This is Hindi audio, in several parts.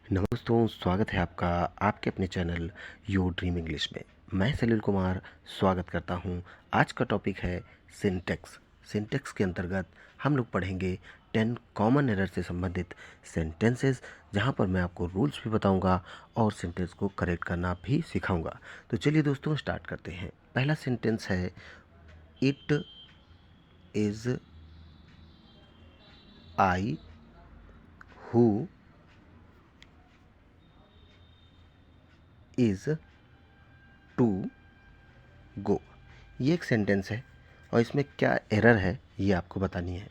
दोस्तों, स्वागत है आपका आपके अपने चैनल योर ड्रीम इंग्लिश में। मैं सलील कुमार स्वागत करता हूं। आज का टॉपिक है सिंटैक्स। सिंटैक्स के अंतर्गत हम लोग पढ़ेंगे 10 कॉमन एरर से संबंधित सेंटेंसेस, जहां पर मैं आपको रूल्स भी बताऊंगा और सेंटेंस को करेक्ट करना भी सिखाऊंगा। तो चलिए दोस्तों स्टार्ट करते हैं। पहला सेंटेंस है it is I who is to go. ये एक सेंटेंस है और इसमें क्या एरर है ये आपको बतानी है।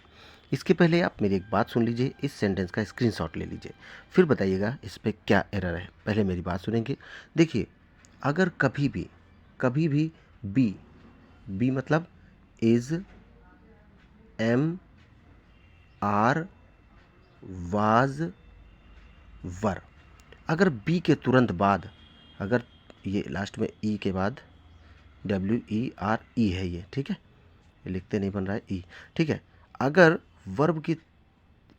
इसके पहले आप मेरी एक बात सुन लीजिए, इस सेंटेंस का स्क्रीनशॉट ले लीजिए, फिर बताइएगा इस पे क्या एरर है। पहले मेरी बात सुनेंगे। देखिए, अगर कभी भी बी बी मतलब इज, एम, आर, वाज, वर, अगर बी के तुरंत बाद, अगर ये लास्ट में ई के बाद WERE है ये, ठीक है, ये लिखते नहीं बन रहा है ई, ठीक है। अगर वर्ब की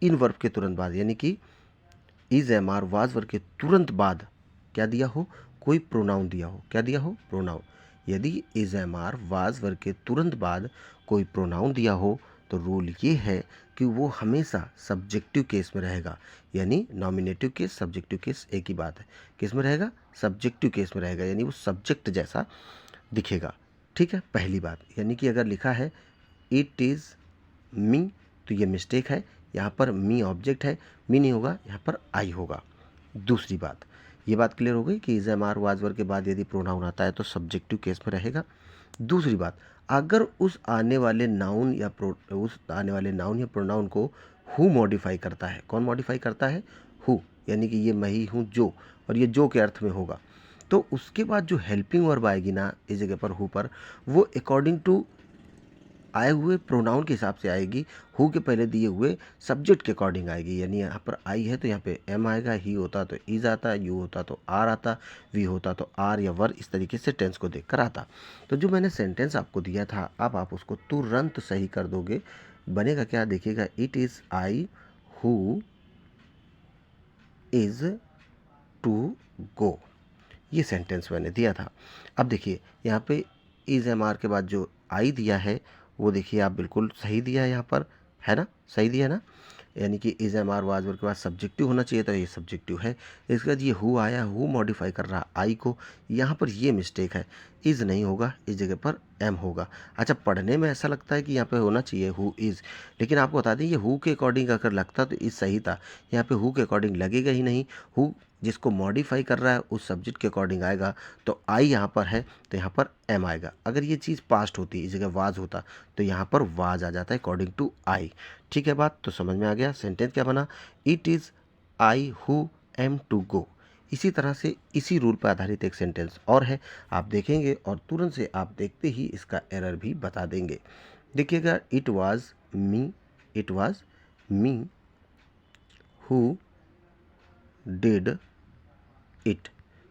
इन वर्ब के तुरंत बाद यानी कि is, am, are, was verb के तुरंत बाद क्या दिया हो, कोई प्रोनाउन दिया हो। क्या दिया हो? प्रोनाउन। यदि is, am, are, was verb के तुरंत बाद कोई प्रोनाउन दिया हो तो रूल ये है कि वो हमेशा सब्जेक्टिव केस में रहेगा। यानी नॉमिनेटिव केस, सब्जेक्टिव केस एक ही बात है। किस में रहेगा? सब्जेक्टिव केस में रहेगा, यानी वो सब्जेक्ट जैसा दिखेगा। ठीक है, पहली बात। यानी कि अगर लिखा है इट इज़ मी तो ये मिस्टेक है, यहाँ पर मी ऑब्जेक्ट है, मी नहीं होगा, यहाँ पर आई होगा। दूसरी बात, ये बात क्लियर हो गई कि is, am, are, was verb के बाद यदि प्रोनाउन आता है तो सब्जेक्टिव केस में रहेगा। दूसरी बात, अगर उस आने वाले नाउन या प्रोनाउन को हु मॉडिफाई करता है। कौन मॉडिफाई करता है? हु, यानी कि ये मैं ही हूँ जो, और ये जो के अर्थ में होगा, तो उसके बाद जो हेल्पिंग वर्ब आएगी ना इस जगह पर हु पर, वो अकॉर्डिंग टू आए हुए प्रोनाउन के हिसाब से आएगी, हु के पहले दिए हुए सब्जेक्ट के अकॉर्डिंग आएगी। यानी यहाँ पर आई है तो यहाँ पे एम आएगा, ही होता तो इज आता, यू होता तो आर आता, वी होता तो आर या वर, इस तरीके से टेंस को देखकर आता। तो जो मैंने सेंटेंस आपको दिया था, अब आप उसको तुरंत सही कर दोगे। बनेगा क्या? देखिएगा, it is I who is to go. ये सेंटेंस मैंने दिया था। अब देखिए, यहाँ पे इज, एम, आर के बाद जो आई दिया है वो देखिए आप बिल्कुल सही दिया है यहाँ पर, है ना? सही दिया है ना? यानी कि is, am, are, was verb के बाद सब्जेक्टिव होना चाहिए, तो ये सब्जेक्टिव है। इसके बाद ये हु आया, हु मॉडिफाई कर रहा आई को, यहाँ पर ये मिस्टेक है, इज नहीं होगा, इस जगह पर एम होगा। अच्छा, पढ़ने में ऐसा लगता है कि यहाँ पे होना चाहिए हु इज़, लेकिन आपको बता दें ये हु के अकॉर्डिंग अगर लगता तो इज सही था। यहाँ पे हु के अकॉर्डिंग लगेगा ही नहीं। हु जिसको मॉडिफाई कर रहा है उस सब्जेक्ट के अकॉर्डिंग आएगा, तो आई यहाँ पर है तो यहाँ पर एम आएगा। अगर ये चीज़ पास्ट होती, इस जगह वाज होता, तो यहाँ पर वाज आ जाता है अकॉर्डिंग टू आई। ठीक है, बात तो समझ में आ गया। सेंटेंस क्या बना? It is I who am to go. इसी तरह से इसी रूल पर आधारित एक सेंटेंस और है, आप देखेंगे और तुरंत से आप देखते ही इसका एरर भी बता देंगे। देखिएगा, it was me who did it.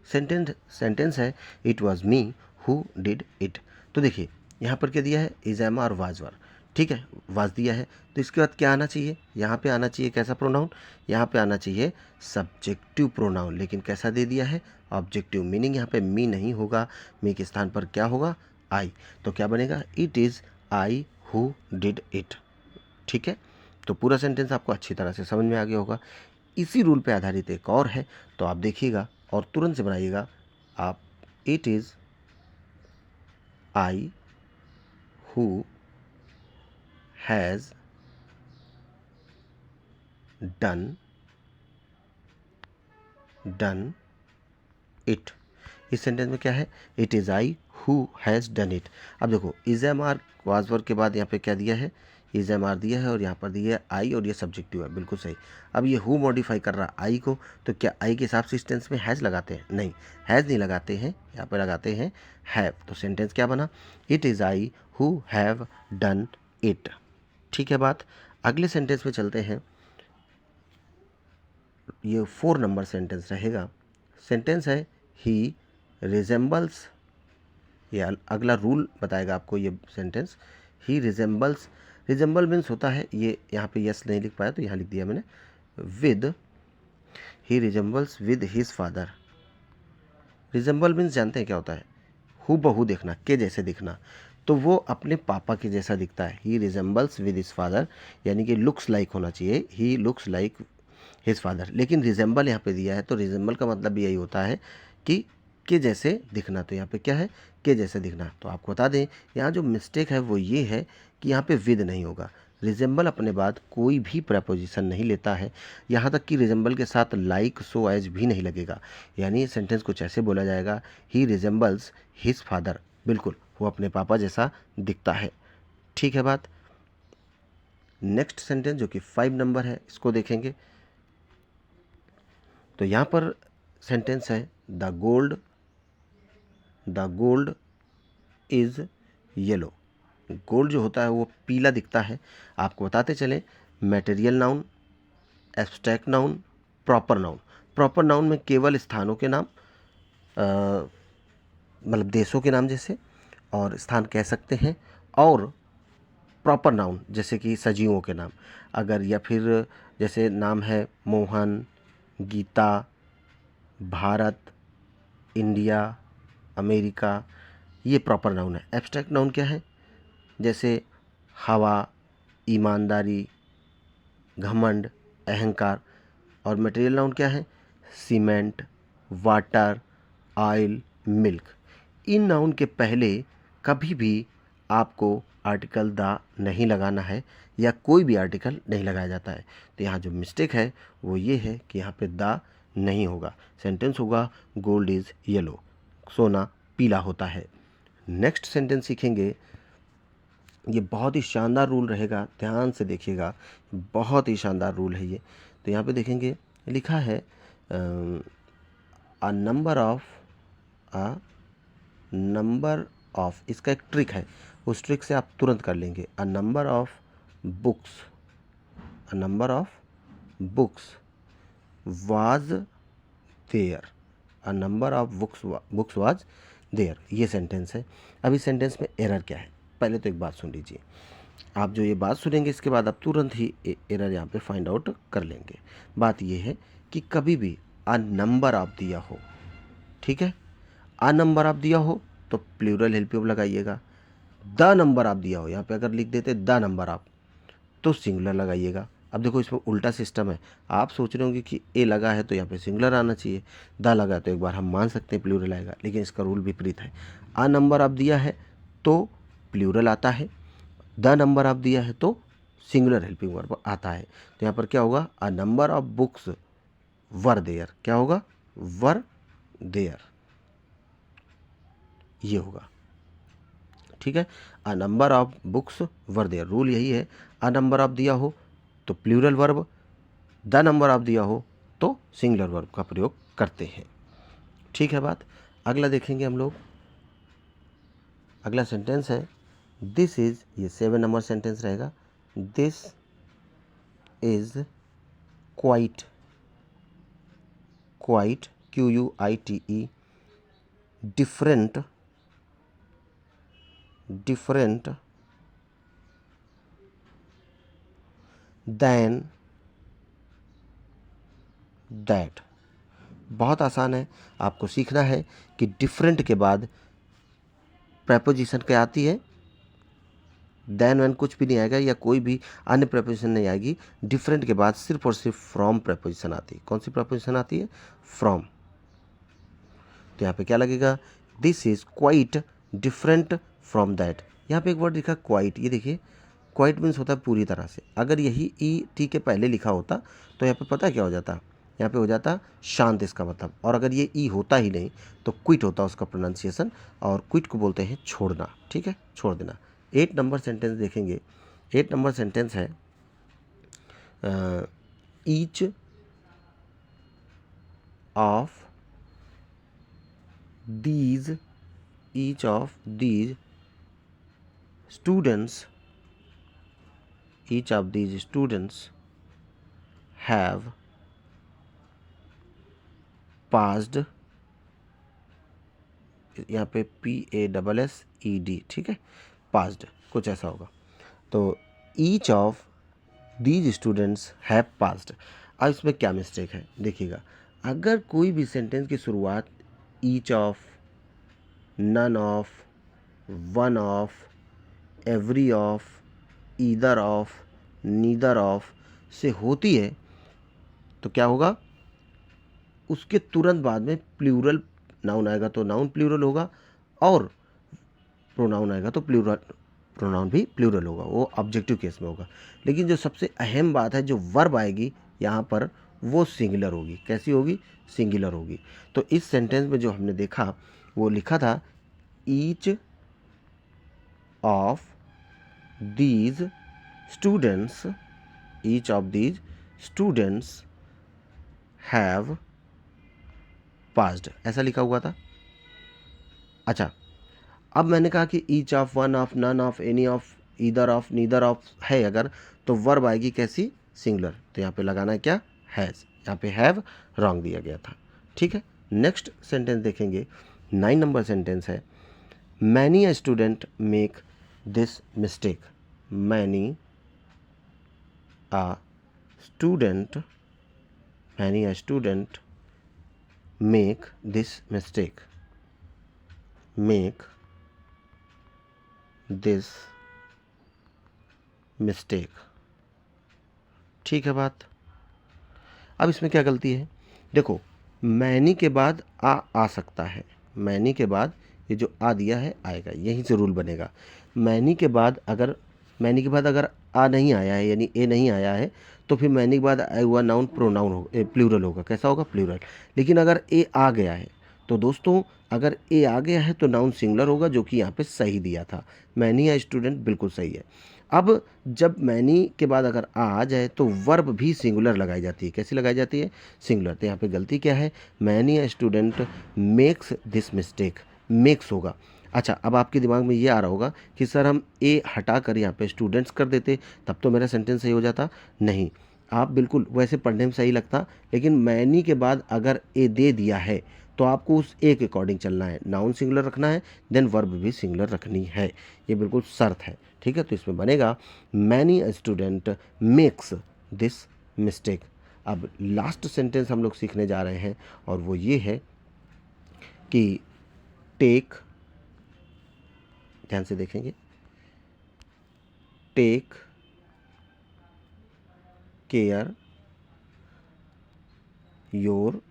Sentence है it was me who did it. तो देखिए यहाँ पर क्या दिया है? इज, एम, और वाज वर, ठीक है, वाज दिया है, तो इसके बाद क्या आना चाहिए? यहाँ पे आना चाहिए कैसा प्रोनाउन? यहाँ पे आना चाहिए सब्जेक्टिव प्रोनाउन, लेकिन कैसा दे दिया है? ऑब्जेक्टिव। मीनिंग यहाँ पे मी नहीं होगा, मी के स्थान पर क्या होगा? आई। तो क्या बनेगा? It is I who did it. ठीक है, तो पूरा सेंटेंस आपको अच्छी तरह से समझ में आ गया होगा। इसी रूल पे आधारित एक और है, तो आप देखिएगा और तुरंत से बनाइएगा आप। It is I who has done it. इस सेंटेंस में क्या है? It is I who has done it. अब देखो, is, am, are, was verb के बाद यहाँ पे क्या दिया है? इज, एम, आर दिया है, और यहाँ पर दिया है आई, और ये सब्जेक्टिव है, बिल्कुल सही। अब ये हु मॉडिफाई कर रहा आई को, तो क्या आई के हिसाब से इस टेंस में हैज़ लगाते हैं? नहीं, हैज़ नहीं लगाते हैं, यहाँ पर लगाते हैं हैव। तो सेंटेंस क्या बना? It is I who have done it. ठीक है बात। अगले सेंटेंस में चलते हैं। ये 4 नंबर सेंटेंस रहेगा। सेंटेंस है ही रिजेंबल्स। ये अगला रूल बताएगा आपको ये सेंटेंस। ही रिजेंबल्स, रिजेंबल मीन्स होता है, ये यहाँ पे यस नहीं लिख पाया तो यहाँ लिख दिया मैंने, with. He resembles with his father. Resemble means जानते हैं क्या होता है? हू बहू देखना, के जैसे दिखना। तो वो अपने पापा के जैसा दिखता है। ही रिजेंबल्स विद हिज फादर, यानी कि लुक्स लाइक होना चाहिए, he looks like his father. लेकिन रिजेंबल यहाँ पे दिया है तो रिजेंबल का मतलब यही होता है कि के जैसे दिखना। तो यहाँ पे क्या है? के जैसे दिखना। तो आपको बता दें यहाँ जो मिस्टेक है वो ये है कि यहाँ पे विद नहीं होगा। रिजेंबल अपने बाद कोई भी प्रपोजिशन नहीं लेता है, यहाँ तक कि रिजेंबल के साथ लाइक, सो, एज भी नहीं लगेगा। यानी सेंटेंस कुछ ऐसे बोला जाएगा, ही रिजेंबल्स हिज फादर, बिल्कुल वो अपने पापा जैसा दिखता है। ठीक है बात। नेक्स्ट सेंटेंस जो कि 5 नंबर है, इसको देखेंगे। तो यहाँ पर सेंटेंस है the gold is yellow. Gold जो होता है वो पीला दिखता है। आपको बताते चलें, material noun, abstract noun, proper noun. Proper noun में केवल स्थानों के नाम, मतलब देशों के नाम जैसे, और स्थान कह सकते हैं। और प्रॉपर नाउन जैसे कि सजीवों के नाम, अगर, या फिर जैसे नाम है मोहन, गीता, भारत, इंडिया, अमेरिका, ये प्रॉपर नाउन है। एब्स्ट्रैक्ट नाउन क्या है? जैसे हवा, ईमानदारी, घमंड, अहंकार। और मटेरियल नाउन क्या है? Cement, water, oil, milk. इन नाउन के पहले कभी भी आपको आर्टिकल द नहीं लगाना है, या कोई भी आर्टिकल नहीं लगाया जाता है। तो यहाँ जो मिस्टेक है वो ये है कि यहाँ पे द नहीं होगा। सेंटेंस होगा गोल्ड इज़ येलो, सोना पीला होता है। नेक्स्ट सेंटेंस सीखेंगे। ये बहुत ही शानदार रूल रहेगा, ध्यान से देखिएगा, बहुत ही शानदार रूल है ये। तो यहाँ पे देखेंगे लिखा है अ नंबर ऑफ, इसका एक ट्रिक है, उस ट्रिक से आप तुरंत कर लेंगे। A number of books was there. A number of books was there, ये सेंटेंस है। अब इस सेंटेंस में एरर क्या है? पहले तो एक बात सुन लीजिए। आप जो ये बात सुनेंगे इसके बाद आप तुरंत ही एरर यहाँ पे फाइंड आउट कर लेंगे। बात ये है कि कभी भी अ नंबर ऑफ दिया हो, ठीक है, अ नंबर ऑफ दिया हो तो प्लूरल हेल्प ऑफ लगाइएगा। द नंबर ऑफ दिया हो, यहाँ पे अगर लिख देते द नंबर ऑफ तो सिंगुलर लगाइएगा। अब देखो इसमें उल्टा सिस्टम है। आप सोच रहे होंगे कि ए लगा है तो यहाँ पे सिंगुलर आना चाहिए, द लगा तो एक बार हम मान सकते हैं प्लूरल आएगा, लेकिन इसका रूल विपरीत है। अ नंबर ऑफ दिया है तो प्लूरल आता है, द नंबर ऑफ दिया है तो सिंगुलर हेल्पिंग वर्ब आता है। तो यहाँ पर क्या होगा? A number of books were there. क्या होगा? वर देयर, ये होगा। ठीक है, a number of books were there, rule यही है। अ नंबर ऑफ दिया हो तो plural verb, the number of दिया हो तो सिंगुलर वर्ब का प्रयोग करते हैं। ठीक है बात। अगला देखेंगे हम लोग। अगला सेंटेंस है दिस इज, ये 7 नंबर सेंटेंस रहेगा। This is quite, QUITE, different than that. बहुत आसान है, आपको सीखना है कि डिफरेंट के बाद प्रेपोजिशन क्या आती है? देन वैन कुछ भी नहीं आएगा, या कोई भी अन्य प्रेपोजिशन नहीं आएगी। डिफरेंट के बाद सिर्फ और सिर्फ फ्रॉम प्रेपोजिशन आती है। कौन सी प्रेपोजिशन आती है? फ्रॉम। तो यहाँ पे क्या लगेगा? This is quite different from that. यहाँ पे एक वर्ड लिखा क्वाइट, ये देखिए, क्वाइट मीन्स होता है पूरी तरह से। अगर यही ई टी के पहले लिखा होता तो यहाँ पे पता क्या हो जाता? यहाँ पे हो जाता शांत, इसका मतलब। और अगर ये ई होता ही नहीं तो क्विट होता उसका प्रोनाउंसिएशन, और क्विट को बोलते हैं छोड़ना। ठीक है, छोड़ देना। 8 नंबर सेंटेंस देखेंगे। 8 नंबर सेंटेंस है each of these students have passed, यहाँ पे PASSED, ठीक है, पास्ड कुछ ऐसा होगा। तो each of these students have passed. अब इसमें क्या मिस्टेक है देखिएगा। अगर कोई भी सेंटेंस की शुरुआत each of, none of, one of, every of, either of, neither of से होती है तो क्या होगा, उसके तुरंत बाद में प्लूरल नाउन आएगा तो नाउन प्लूरल होगा, और प्रोनाउन आएगा तो प्रोनाउन भी प्लूरल होगा, वो ऑब्जेक्टिव केस में होगा। लेकिन जो सबसे अहम बात है, जो वर्ब आएगी यहाँ पर वो सिंगुलर होगी। कैसी होगी? सिंगुलर होगी। तो इस सेंटेंस में जो हमने देखा वो लिखा था each of these students, each of these students have passed, ऐसा लिखा हुआ था। अच्छा, अब मैंने कहा कि each of, one of, none of, any of, either of, neither of है अगर, तो वर्ब आएगी कैसी? सिंगुलर। तो यहाँ पे लगाना है क्या? हैज़। यहाँ पे हैव रॉन्ग दिया गया था। ठीक है, नेक्स्ट सेंटेंस देखेंगे। 9 नंबर सेंटेंस है, many a student make this mistake. Many a student, many a student make this mistake, make this mistake. ठीक है बात। अब इसमें क्या गलती है? देखो, मैनी के बाद आ सकता है, मैनी के बाद ये जो आ दिया है आएगा, यहीं से रूल बनेगा। मैनी के बाद अगर आ नहीं आया है, यानी ए नहीं आया है, तो फिर मैनी के बाद आया हुआ नाउन प्रोनाउन हो, प्लूरल होगा। कैसा होगा? प्लूरल। लेकिन अगर ए आ गया है तो दोस्तों, अगर ए आ गया है तो नाउन सिंगुलर होगा, जो कि यहाँ पे सही दिया था। मैनी या स्टूडेंट बिल्कुल सही है। अब जब मैनी के बाद अगर आ जाए तो वर्ब भी सिंगुलर लगाई जाती है। कैसी लगाई जाती है? सिंगुलर। तो यहाँ पे गलती क्या है? Many a student makes this mistake, makes होगा। अच्छा, अब आपके दिमाग में ये आ रहा होगा कि सर हम ए हटा कर यहाँ पे स्टूडेंट्स कर देते तब तो मेरा सेंटेंस सही हो जाता। नहीं, आप बिल्कुल वैसे पढ़ने में सही लगता, लेकिन मैनी के बाद अगर ए दे दिया है तो आपको उस ए के अकॉर्डिंग चलना है। नाउन सिंगुलर रखना है, देन वर्ब भी सिंगुलर रखनी है। ये बिल्कुल शर्त है। ठीक है, तो इसमें बनेगा many a student makes this mistake. अब लास्ट सेंटेंस हम लोग सीखने जा रहे हैं और वो ये है कि टेक, ध्यान से देखेंगे, टेक केयर योर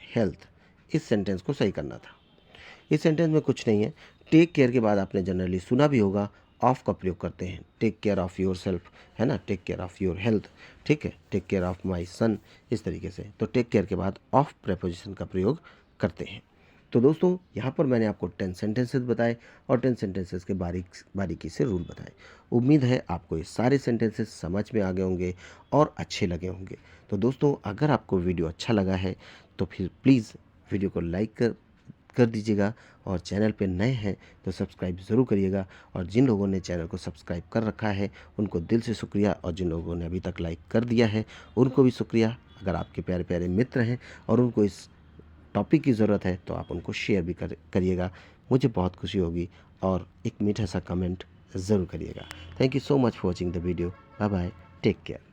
हेल्थ। इस सेंटेंस को सही करना था। इस सेंटेंस में कुछ नहीं है। टेक केयर के बाद आपने जनरली सुना भी होगा, ऑफ का प्रयोग करते हैं। Take care of yourself, है ना, take care of your health. ठीक है, take care of my son, इस तरीके से। तो टेक केयर के बाद ऑफ प्रेपोजिशन का प्रयोग करते हैं। तो दोस्तों, यहाँ पर मैंने आपको 10 सेंटेंसेस बताए और 10 सेंटेंसेस के बारीकी से रूल बताए। उम्मीद है आपको ये सारे सेंटेंसेस समझ में आ गए होंगे और अच्छे लगे होंगे। तो दोस्तों, अगर आपको वीडियो अच्छा लगा है तो फिर प्लीज़ वीडियो को लाइक कर दीजिएगा, और चैनल पे नए हैं तो सब्सक्राइब ज़रूर करिएगा। और जिन लोगों ने चैनल को सब्सक्राइब कर रखा है उनको दिल से शुक्रिया, और जिन लोगों ने अभी तक लाइक कर दिया है उनको भी शुक्रिया। अगर आपके प्यारे प्यारे मित्र हैं और उनको इस टॉपिक की ज़रूरत है तो आप उनको शेयर भी करिएगा, मुझे बहुत खुशी होगी। और एक मीठा सा कमेंट ज़रूर करिएगा। Thank you so much for watching the video. Bye bye, take care.